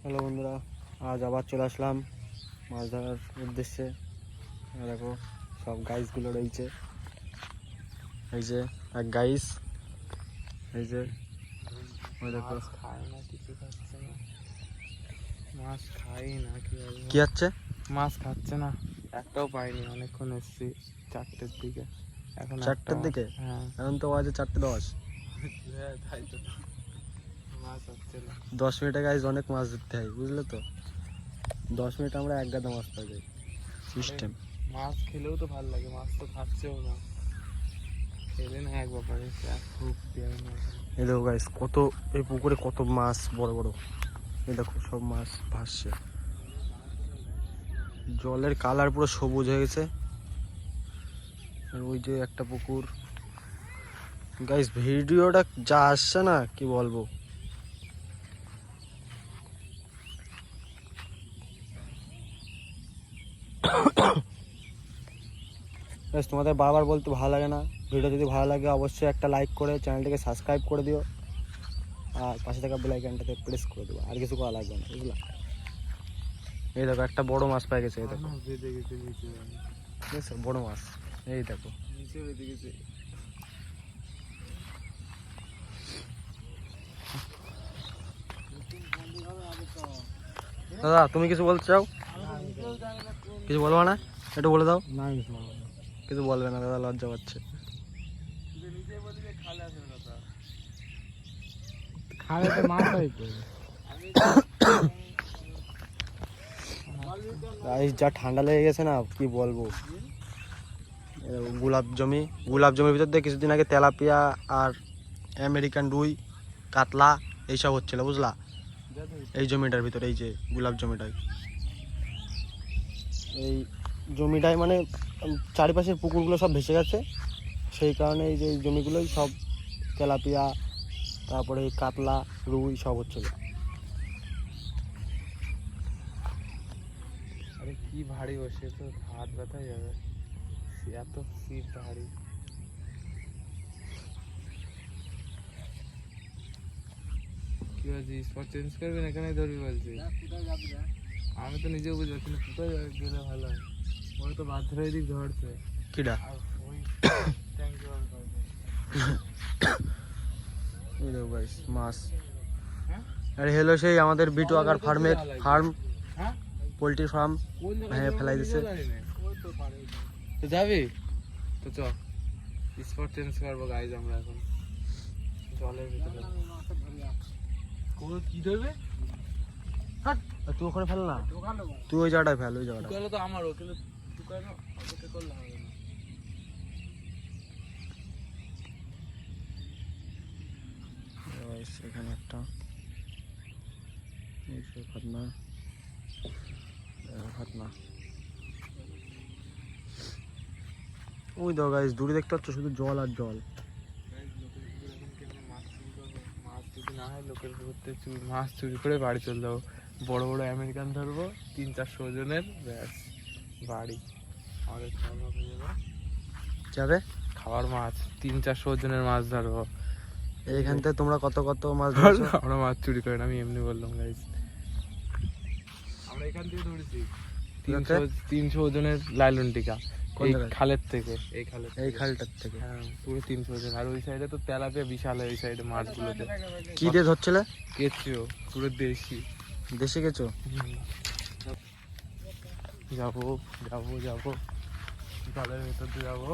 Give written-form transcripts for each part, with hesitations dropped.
Hello বন্ধুরা, আজ আবার চলে আসলাম মাছ ধরার উদ্দেশ্যে। দেখো সব গাইসগুলো রয়েছে, এই যে এক গাইস, এই যে ওই দেখো খায় না, কিছু খাচ্ছে না, মাছ খাই না। কি হচ্ছে, মাছ খাচ্ছে না, একটাও পাইনি। অনেকক্ষণ এসছি, 4টের দিকে, এখন 4টের দিকে। হ্যাঁ এখন তো বাজে 4:10। তাই তো, মাছ হচ্ছে না। 10 মিনিটে গাইস অনেক মাছ ধরতে হয়, বুঝলে তো। 10 মিনিট আমরা এক গাদা মাছ পাই যাই সিস্টেম। মাছ খেলেও তো ভালো লাগে, মাছ তো খাচ্ছেও না, খেলে না এক ব্যাপারে। খুব এই দেখো গাইস, কত এই পুকুরে কত মাছ বড় বড়, এই দেখো সব মাছ ভাসছে। জলের কালার পুরো সবুজ হয়ে গেছে। আর ওই যে একটা পুকুর। গাইস ভিডিওটা যা আসছে না, কি বলবো। তোমাদের বারবার বলতে ভালো লাগে না, ভিডিও যদি ভালো লাগে অবশ্যই একটা লাইক করে চ্যানেলটাকে সাবস্ক্রাইব করে দিও, আর পাশে থাকা বেল আইকনটাতে প্রেস করে দেবো। আর কিছু করা লাগবে না, বুঝলা। এই দেখো একটা বড় মাছ পাই গেছে, এই দেখো বুঝছো, বড় মাছ। এই দেখো দাদা, তুমি কিছু বলতে চাও? কিছু বলবো না, একটু বলে দাও। না, কিছু বলবে না দাদা, লজ্জা পাচ্ছে। খালে তো মাছ হয় তো। যা ঠান্ডা লেগে গেছে না, কি বলবো। গোলাপ জমির ভিতর দিয়ে কিছুদিন আগে তেলাপিয়া আর আমেরিকান রুই, কাতলা এইসব হচ্ছিল, বুঝলা। এই জমিটার ভিতরে, এই যে গোলাপ জমিটায়, এই জমিটায় মানে চারিপাশের পুকুরগুলো সব ভেসে গেছে, সেই কারণে এই যে জমিগুলোই সব তেলাপিয়া, তারপরে কাতলা রুই সব হচ্ছিল। আরে কি ভারী বসে, তো হাত ব্যথা যাবে, এত সিট ভারী। কি বলছি, স্পট চেঞ্জ করবেন? এখানে ধরবি বলছি। আমি তো নিজেও বুঝতে পারছি না কোথায় গেলে ভালো হয়। ওই তো বাধ্য হয়ে দিক ধরছে। কিডা মাছ। আর হলো সেই আমাদের বিটু আকার ফার্ম, পোলট্রি ফার্ম ভেঙে ফেলাই দিছে। তো যাবি তো, চ স্পট চেঞ্জ করবো গাইজ আমরা এখন জলের ভিতরে। কি ধরবে? তুই ওখানে ফেল না, তুই ওই জায়গাটায় ফেল, ওই জায়গাটা তো আমারও, কিন্তু দোকানে অপেক্ষা করলে হবে না। এখানে একটা ওই দাও গাইস, দূরে দেখতে পাচ্ছ শুধু জল আর জল। মাছ যদি না হয়, লোকের ঘুরতে মাছ চুরি করে বাড়ি চলে যাবো। বড় বড় আমেরিকান ধরবো, 300-400 ওজনের, ব্যাস বাড়ি। আমাদের যাবে খাওয়ার মাছ, 300-400 ওজনের মাছ ধরবো। এইখান থেকে তোমরা কত কত মাছ ধরছো? আমরা মাছ চুরি করি না, আমি এমনি বললাম গাইস। আমরা এখান থেকে ধরেছি 300 ওজনের লাইলন টিকা, এই খালের থেকে, এই খালটার থেকে। হ্যাঁ, পুরো 300 ওজন। আর ওই সাইডে তো তেলাপিয়া বিশাল, ওই সাইডে মাছগুলোতে। কি দিয়ে ধরছিলে? কেঁচো, পুরো দেশি কেঁচো। যাবো যাবো যাবো, জলের ভেতর দিয়ে যাবো।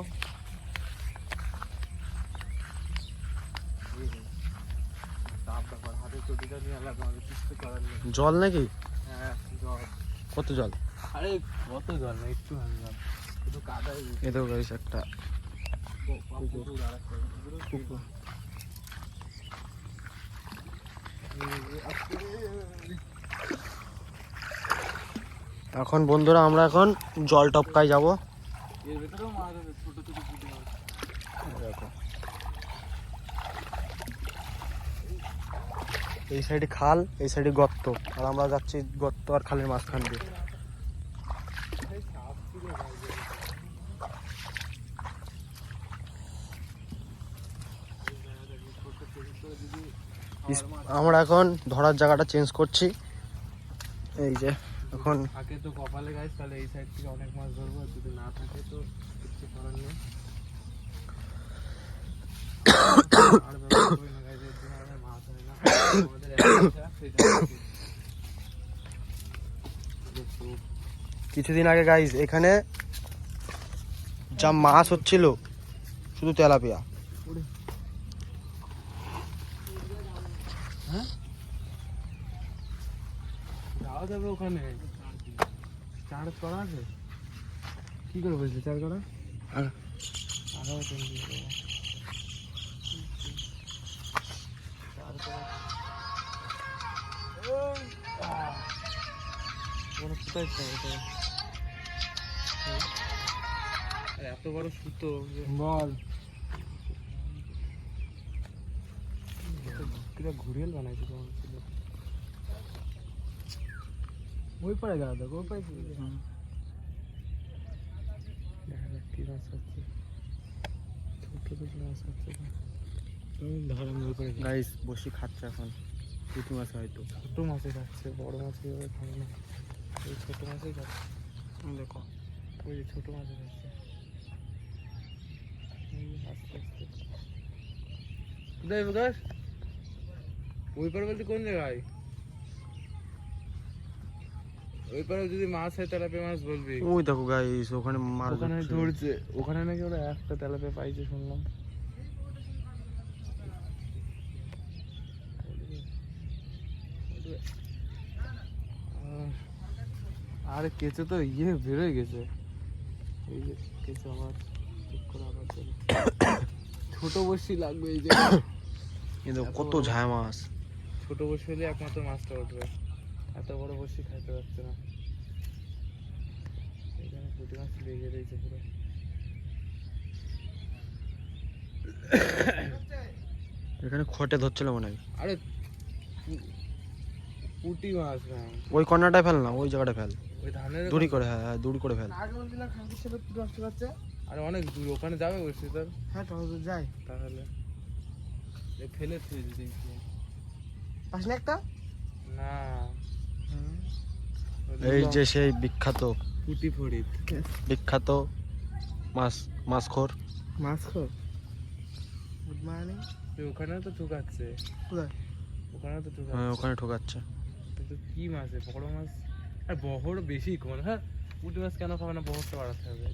হাতে চটিটা নিয়ে এলাম, কিছু করার নেই। জল নাকি? হ্যাঁ জল। কত জল? আরে কত জল না, একটু জল, শুধু কাদাই। এটাও গাইস একটা এখন বন্ধুরা আমরা এখন জল টপকায় যাবো। এর ভেতরেও মাছ আছে, ছোট ছোট পুঁটি মাছ। দেখো এই সাইডে খাল, এই সাইডে গর্ত, আর আমরা যাচ্ছি গর্ত আর খালের মাঝখান দিয়ে। আমরা এখন ধরার জায়গাটা চেঞ্জ করছি, এই যে এখন থাকে তো কপালে গাইস, তাহলে এই সাইড থেকে অনেক মাছ ধরবো, আর যদি না থাকে তো কিছু করার নেই। আর ব্যবহার করি না গাইস, এর জন্য আমাদের মাছ হয় না। আমাদের একটা সেটা কিছুদিন আগে গাইস এখানে যা মাছ হচ্ছিল শুধু তেলাপিয়া। হ্যাঁ যাওয়া যাবে ওখানে, চার করা আছে। কি করে বলছে চার করা? আর আরো কোন দিকে যাবো? চার করা ওরা কোথায় চায় এটা? আর এত বড় সুতো বল ঘুরিয়েল বানাইছে তোমার ছিল। ওই পারে গেল দেখো, ওই পারে দেখা যাক কি মাছ আছে, ছোট ছোট মাছ আছে। গাইস বসি খাচ্ছে এখন পুঁটি মাছ হয়তো। ছোট মাছে খাচ্ছে, বড় মাছ এভাবে খাবে না, ওই ছোট মাছই খাচ্ছে। দেখো ওই যে ছোট মাছে খাচ্ছে। এই যে আস্তে আস্তে কোথায় প্রকাশ? ওই পারে বলতে কোন জায়গায়? ওই পারে যদি মাছ হয় তেলাপিয়া মাছ বলবি। ওই দেখো গাইস ওখানে মাছ ওখানে ধরছে। ধরছে, ওখানে নাকি ওরা একটা তেলাপিয়া পাইছে শুনলাম। আর কেঁচো তো বেরোয় গেছে, এই যে কেঁচো আবার ঠিক করে আবার ছোট বড়শি লাগবে। এই যে কিন্তু কত ঝায় মাছ। ছোট বড়শি হলে একমাত্র মাছটা উঠবে, এত বড় বড়শি খাইতে পারছে না। এখানে পুঁটি মাছ লেগে রয়েছে পুরো। এখানে খটে ধরছিল মনে হয়। আরে পুঁটি মাছ না, ওই কর্নারটায় ফেল না, ওই জায়গাটা ফেল ওই ধানের দূরি করে। হ্যাঁ হ্যাঁ দূরি করে ফেল। আর অনেক দূর, ওখানে যাবে বলছি তোর। হ্যাঁ তো যাই তাহলে ফেলে থুয়ে দিদি পাস না একটা। না। এই যে সেই বিখ্যাত পুঁটি ফড়িদ, বিখ্যাত মাছখোর। Good morning. ওখানে তো ঠুকাচ্ছে, ওখানে তো ঠুকাচ্ছে। হ্যাঁ ওখানে ঠোকাচ্ছে। কিন্তু কি মাছ, বড় মাছ। আর বহর বেশি কম। হ্যাঁ পুঁটি মাছ কেন খাবে না, বহরটা বাড়াতে হবে।